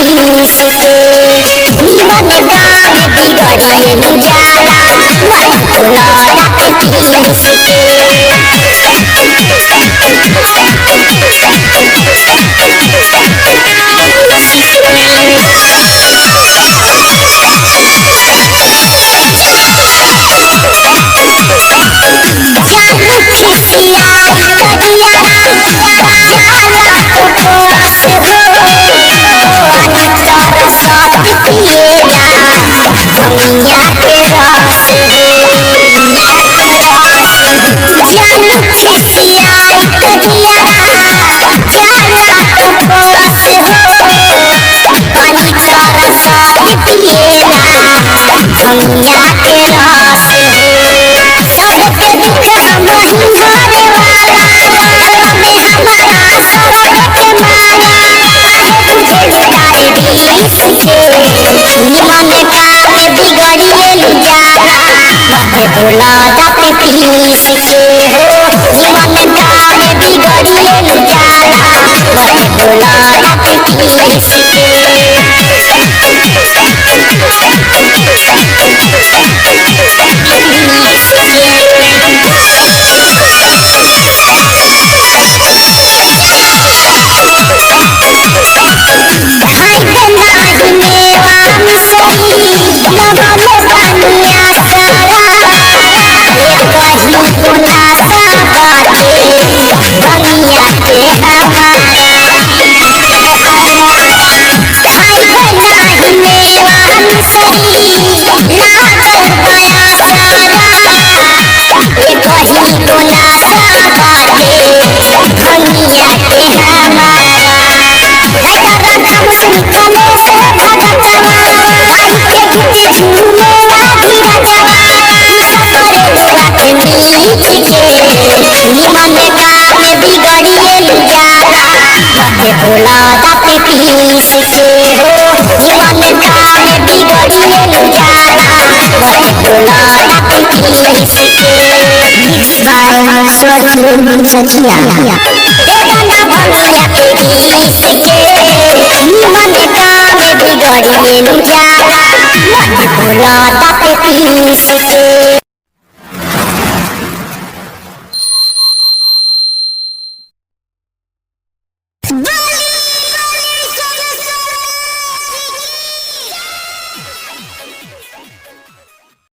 पीस के जीवन दान बिगड़िए जाला मन भुलादा पे पीस के भुलादा पे पीस के हो जीवन दान बिगड़िए जाला मन भुलादा पे पीस भुलादा पे पीस के हो जीवन दान बिगड़िए जाला मन भुलादा पे पीस के मिक्स बाय स्वरूप सचिया बेगाना भंगिया पे पीस के जीवन दान बिगड़िए जाला मन भुलादा पे पीस